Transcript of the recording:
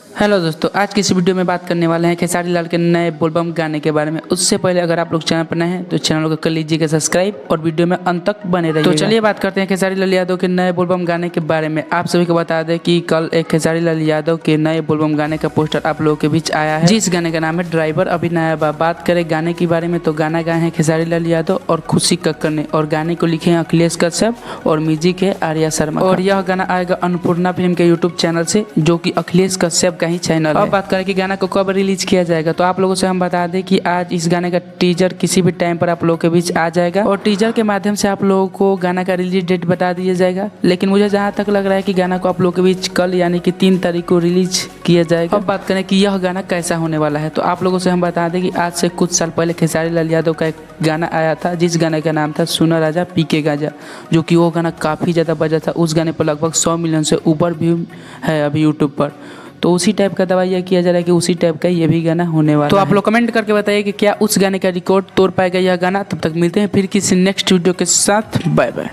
Hello दोस्तों, आज की इस वीडियो में बात करने वाले हैं खेसारी लाल के नए बोलबम गाने के बारे में। उससे पहले अगर आप लोग चैनल पर नए हैं तो चैनल को कर लीजिएगा सब्सक्राइब और वीडियो में अंत तक बने रहिएगा। तो चलिए बात करते हैं खेसारी लाल यादव के नए बोलबम गाने के बारे में। आप सभी को बता दें कि कल एक खेसारी लाल यादव के नए बोलबम गाने का पोस्टर आप लोगों के बीच आया है, जिस गाने का नाम है ड्राइवर अभी नया बा। बात करें गाने के बारे में तो गाना गाए हैं खेसारी लाल यादव और खुशी कक्कर ने, और गाने को लिखे हैं अखिलेश कश्यप और म्यूजिक है आर्या शर्मा। और यह गाना आएगा अन्नपूर्णा फिल्म के यूट्यूब चैनल से, जो कि अखिलेश कश्यप का ही चैनल है। बात करें कि गाना को कब रिलीज किया जाएगा तो आप लोगों से हम बता दें कि आज इस गाने का टीजर किसी भी टाइम पर आप लोगों के बीच आ जाएगा और टीजर के माध्यम से आप लोगों को गाना का रिलीज डेट बता दिया जाएगा। लेकिन मुझे जहां तक लग रहा है कि गाना को आप लोगों के बीच कल यानी कि 3 तारीख को रिलीज किया जाएगा। अब बात करें कि यह गाना कैसा होने वाला है तो आप लोगों से हम बता दें कि आज से कुछ साल पहले खेसारी लाल यादव का एक गाना आया था, जिस गाने का नाम था सुना राजा पी के गाजा, जो कि वो गाना काफ़ी ज़्यादा बजा था। उस गाने पर लगभग 100 मिलियन से ऊपर व्यू है अभी यूट्यूब पर। तो उसी टाइप का दवा यह किया जा रहा है कि उसी टाइप का ये भी गाना होने वाला है। तो आप लोग कमेंट करके बताइए कि क्या उस गाने का रिकॉर्ड तोड़ पाएगा यह गाना। तब तक मिलते हैं फिर किसी नेक्स्ट वीडियो के साथ। Bye by.